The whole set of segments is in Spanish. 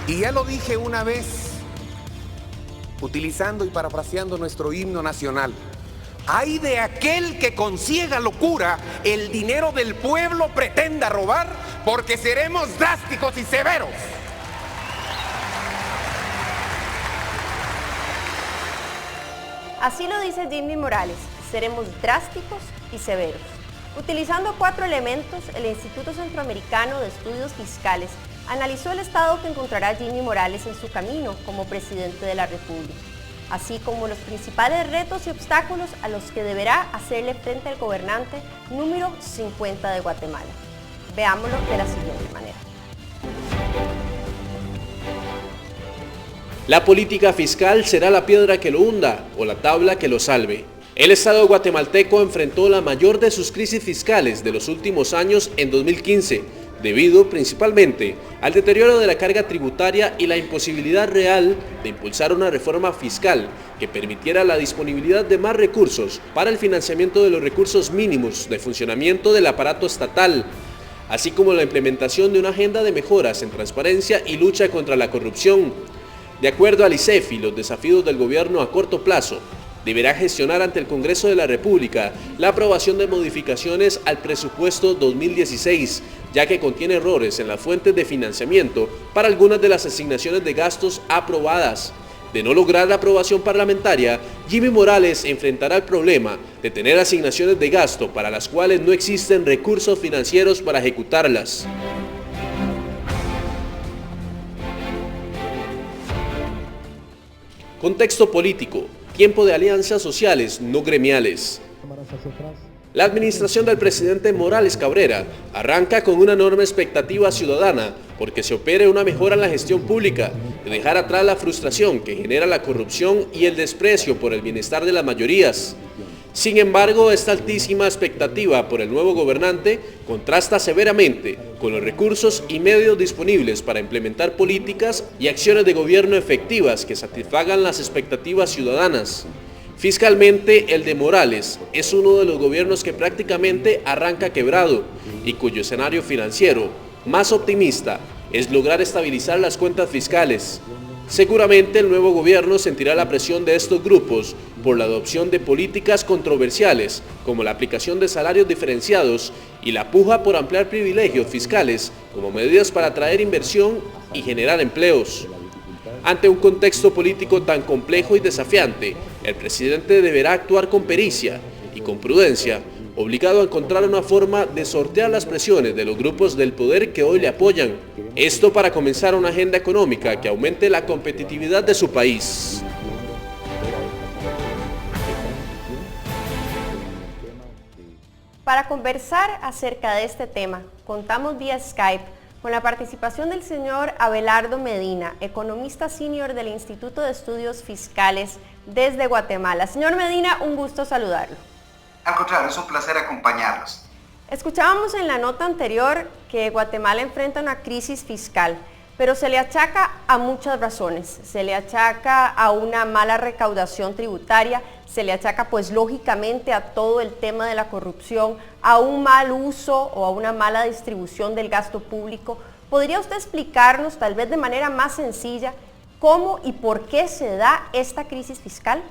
Y ya lo dije una vez, utilizando y parafraseando nuestro himno nacional: ay de aquel que con ciega locura el dinero del pueblo pretenda robar, porque seremos drásticos y severos. Así lo dice Jimmy Morales: seremos drásticos y severos. Utilizando 4 elementos, el Instituto Centroamericano de Estudios Fiscales analizó el estado que encontrará Jimmy Morales en su camino como presidente de la República, así como los principales retos y obstáculos a los que deberá hacerle frente el gobernante número 50 de Guatemala. Veámoslo de la siguiente manera. La política fiscal será la piedra que lo hunda o la tabla que lo salve. El Estado guatemalteco enfrentó la mayor de sus crisis fiscales de los últimos años en 2015, debido principalmente al deterioro de la carga tributaria y la imposibilidad real de impulsar una reforma fiscal que permitiera la disponibilidad de más recursos para el financiamiento de los recursos mínimos de funcionamiento del aparato estatal, así como la implementación de una agenda de mejoras en transparencia y lucha contra la corrupción. De acuerdo al ICEFI, los desafíos del gobierno a corto plazo deberá gestionar ante el Congreso de la República la aprobación de modificaciones al presupuesto 2016, ya que contiene errores en las fuentes de financiamiento para algunas de las asignaciones de gastos aprobadas. De no lograr la aprobación parlamentaria, Jimmy Morales enfrentará el problema de tener asignaciones de gasto para las cuales no existen recursos financieros para ejecutarlas. Contexto político. Tiempo de alianzas sociales no gremiales. La administración del presidente Morales Cabrera arranca con una enorme expectativa ciudadana porque se opere una mejora en la gestión pública, de dejar atrás la frustración que genera la corrupción y el desprecio por el bienestar de las mayorías. Sin embargo, esta altísima expectativa por el nuevo gobernante contrasta severamente con los recursos y medios disponibles para implementar políticas y acciones de gobierno efectivas que satisfagan las expectativas ciudadanas. Fiscalmente, el de Morales es uno de los gobiernos que prácticamente arranca quebrado y cuyo escenario financiero más optimista es lograr estabilizar las cuentas fiscales. Seguramente el nuevo gobierno sentirá la presión de estos grupos por la adopción de políticas controversiales como la aplicación de salarios diferenciados y la puja por ampliar privilegios fiscales como medidas para atraer inversión y generar empleos. Ante un contexto político tan complejo y desafiante, el presidente deberá actuar con pericia y con prudencia, obligado a encontrar una forma de sortear las presiones de los grupos del poder que hoy le apoyan. Esto para comenzar una agenda económica que aumente la competitividad de su país. Para conversar acerca de este tema, contamos vía Skype con la participación del señor Abelardo Medina, economista senior del Instituto de Estudios Fiscales desde Guatemala. Señor Medina, un gusto saludarlo. Al contrario, es un placer acompañarlos. Escuchábamos en la nota anterior que Guatemala enfrenta una crisis fiscal, pero se le achaca a muchas razones. Se le achaca a una mala recaudación tributaria, se le achaca pues lógicamente a todo el tema de la corrupción, a un mal uso o a una mala distribución del gasto público. ¿Podría usted explicarnos, tal vez de manera más sencilla, cómo y por qué se da esta crisis fiscal?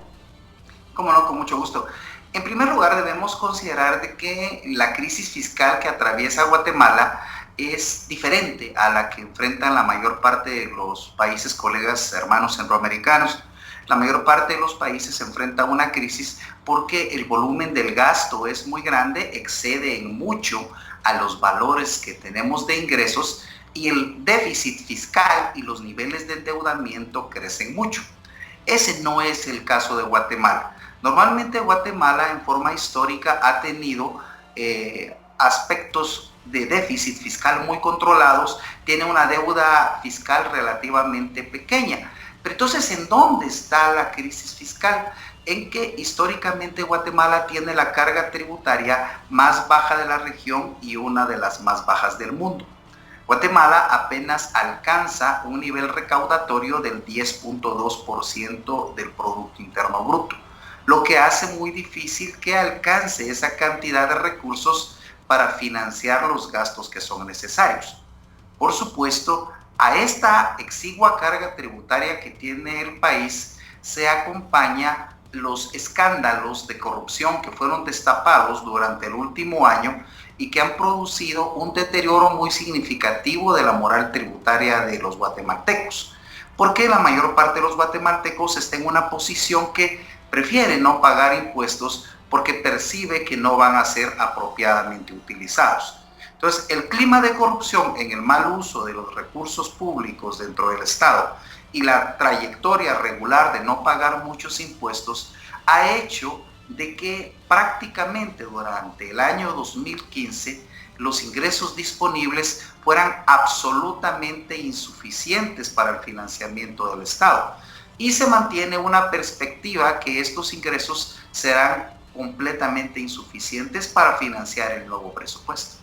Cómo no, con mucho gusto. En primer lugar, debemos considerar de que la crisis fiscal que atraviesa Guatemala es diferente a la que enfrentan la mayor parte de los países, colegas, hermanos centroamericanos. La mayor parte de los países enfrenta una crisis porque el volumen del gasto es muy grande, excede en mucho a los valores que tenemos de ingresos y el déficit fiscal y los niveles de endeudamiento crecen mucho. Ese no es el caso de Guatemala. Normalmente Guatemala en forma histórica ha tenido aspectos de déficit fiscal muy controlados, tiene una deuda fiscal relativamente pequeña. Pero entonces, ¿en dónde está la crisis fiscal? En que históricamente Guatemala tiene la carga tributaria más baja de la región y una de las más bajas del mundo. Guatemala apenas alcanza un nivel recaudatorio del 10.2% del Producto Interno Bruto, lo que hace muy difícil que alcance esa cantidad de recursos para financiar los gastos que son necesarios. Por supuesto, A esta exigua carga tributaria que tiene el país se acompaña los escándalos de corrupción que fueron destapados durante el último año y que han producido un deterioro muy significativo de la moral tributaria de los guatemaltecos, porque la mayor parte de los guatemaltecos está en una posición que prefiere no pagar impuestos porque percibe que no van a ser apropiadamente utilizados. Entonces, el clima de corrupción en el mal uso de los recursos públicos dentro del Estado y la trayectoria regular de no pagar muchos impuestos ha hecho de que prácticamente durante el año 2015 los ingresos disponibles fueran absolutamente insuficientes para el financiamiento del Estado. Y se mantiene una perspectiva que estos ingresos serán completamente insuficientes para financiar el nuevo presupuesto.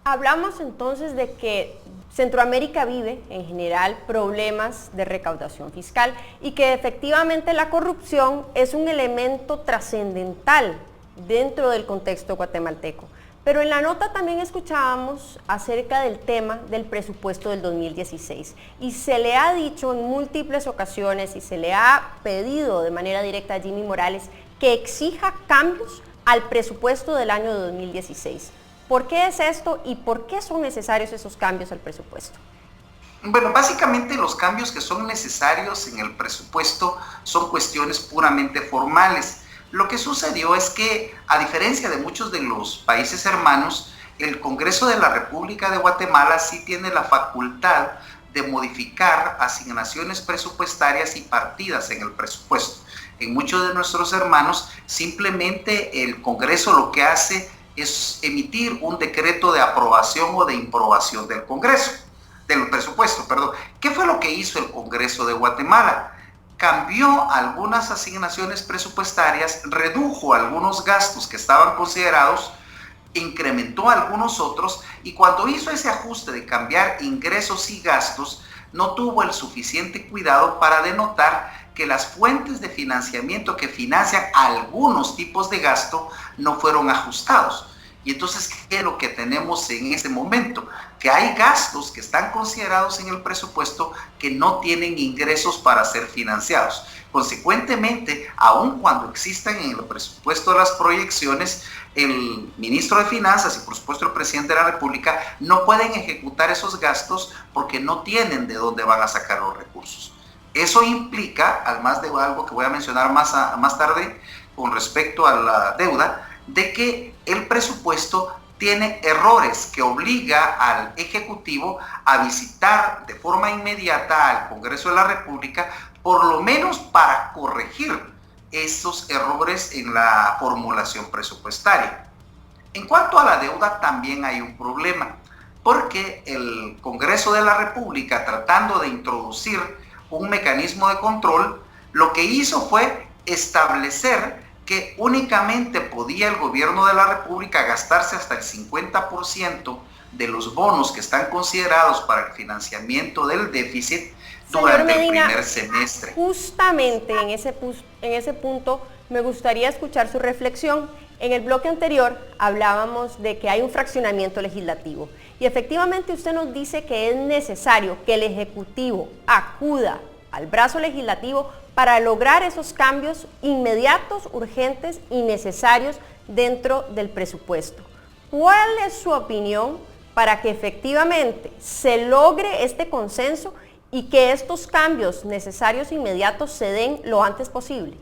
Hablamos entonces de que Centroamérica vive en general problemas de recaudación fiscal y que efectivamente la corrupción es un elemento trascendental dentro del contexto guatemalteco. Pero en la nota también escuchábamos acerca del tema del presupuesto del 2016 y se le ha dicho en múltiples ocasiones y se le ha pedido de manera directa a Jimmy Morales que exija cambios al presupuesto del año 2016. ¿Por qué es esto y por qué son necesarios esos cambios al presupuesto? Bueno, básicamente los cambios que son necesarios en el presupuesto son cuestiones puramente formales. Lo que sucedió es que, a diferencia de muchos de los países hermanos, el Congreso de la República de Guatemala sí tiene la facultad de modificar asignaciones presupuestarias y partidas en el presupuesto. En muchos de nuestros hermanos, simplemente el Congreso lo que hace es emitir un decreto de aprobación o de improbación del Congreso, del presupuesto, perdón. ¿Qué fue lo que hizo el Congreso de Guatemala? Cambió algunas asignaciones presupuestarias, redujo algunos gastos que estaban considerados, incrementó algunos otros, y cuando hizo ese ajuste de cambiar ingresos y gastos, no tuvo el suficiente cuidado para denotar que las fuentes de financiamiento que financian algunos tipos de gasto no fueron ajustados. Y entonces, ¿qué es lo que tenemos en ese momento? Que hay gastos que están considerados en el presupuesto que no tienen ingresos para ser financiados. Consecuentemente, aun cuando existan en el presupuesto las proyecciones, el ministro de Finanzas y por supuesto el presidente de la República no pueden ejecutar esos gastos porque no tienen de dónde van a sacar los recursos. Eso implica, además de algo que voy a mencionar más tarde con respecto a la deuda, de que el presupuesto tiene errores que obliga al Ejecutivo a visitar de forma inmediata al Congreso de la República, por lo menos para corregir esos errores en la formulación presupuestaria. En cuanto a la deuda, también hay un problema, porque el Congreso de la República, tratando de introducir un mecanismo de control, lo que hizo fue establecer que únicamente podía el gobierno de la República gastarse hasta el 50% de los bonos que están considerados para el financiamiento del déficit durante el primer semestre. Justamente en ese punto me gustaría escuchar su reflexión. En el bloque anterior hablábamos de que hay un fraccionamiento legislativo y efectivamente usted nos dice que es necesario que el Ejecutivo acuda al brazo legislativo para lograr esos cambios inmediatos, urgentes y necesarios dentro del presupuesto. ¿Cuál es su opinión para que efectivamente se logre este consenso y que estos cambios necesarios e inmediatos se den lo antes posible?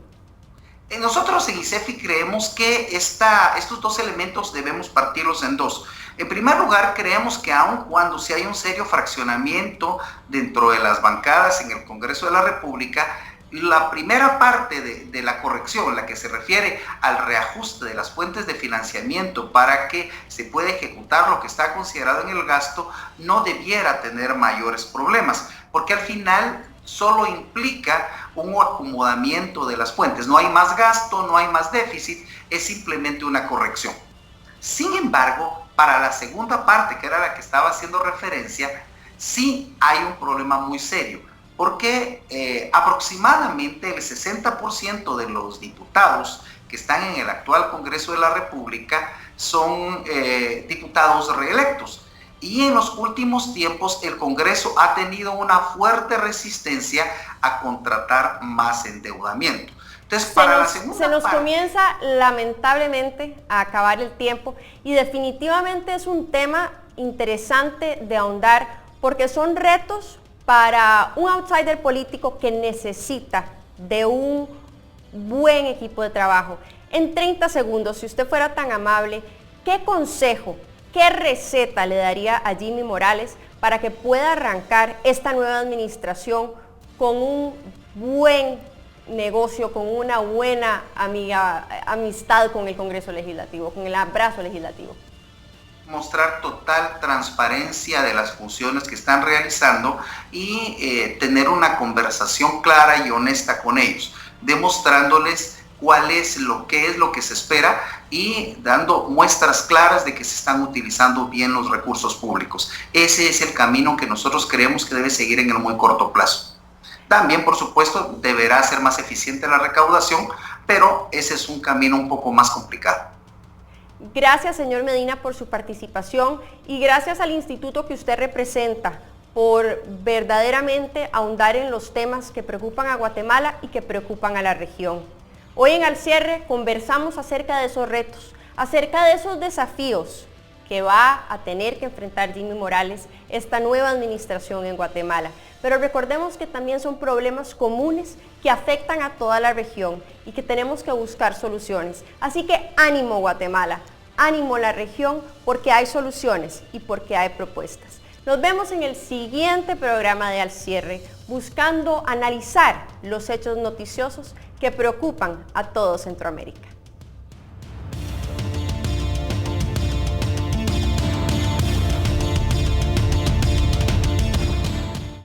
Nosotros en ICEFI creemos que estos dos elementos debemos partirlos en dos. En primer lugar, creemos que aun cuando si hay un serio fraccionamiento dentro de las bancadas en el Congreso de la República, la primera parte de la corrección, la que se refiere al reajuste de las fuentes de financiamiento para que se pueda ejecutar lo que está considerado en el gasto, no debiera tener mayores problemas, porque al final solo implica un acomodamiento de las fuentes. No hay más gasto, no hay más déficit, es simplemente una corrección. Sin embargo, para la segunda parte, que era la que estaba haciendo referencia, sí hay un problema muy serio, porque aproximadamente el 60% de los diputados que están en el actual Congreso de la República son diputados reelectos. Y en los últimos tiempos el Congreso ha tenido una fuerte resistencia a contratar más endeudamiento. Entonces, se nos comienza lamentablemente a acabar el tiempo y definitivamente es un tema interesante de ahondar porque son retos para un outsider político que necesita de un buen equipo de trabajo. En 30 segundos, si usted fuera tan amable, ¿qué consejo, qué receta le daría a Jimmy Morales para que pueda arrancar esta nueva administración con un buen negocio, con una buena amistad con el Congreso Legislativo, con el brazo legislativo? Mostrar total transparencia de las funciones que están realizando y tener una conversación clara y honesta con ellos, demostrándoles qué es lo que se espera y dando muestras claras de que se están utilizando bien los recursos públicos. Ese es el camino que nosotros creemos que debe seguir en el muy corto plazo. También, por supuesto, deberá ser más eficiente la recaudación, pero ese es un camino un poco más complicado. Gracias, señor Medina, por su participación y gracias al instituto que usted representa por verdaderamente ahondar en los temas que preocupan a Guatemala y que preocupan a la región. Hoy en Al Cierre conversamos acerca de esos retos, acerca de esos desafíos que va a tener que enfrentar Jimmy Morales, esta nueva administración en Guatemala. Pero recordemos que también son problemas comunes que afectan a toda la región y que tenemos que buscar soluciones. Así que ánimo Guatemala, ánimo la región, porque hay soluciones y porque hay propuestas. Nos vemos en el siguiente programa de Al Cierre, buscando analizar los hechos noticiosos que preocupan a todo Centroamérica.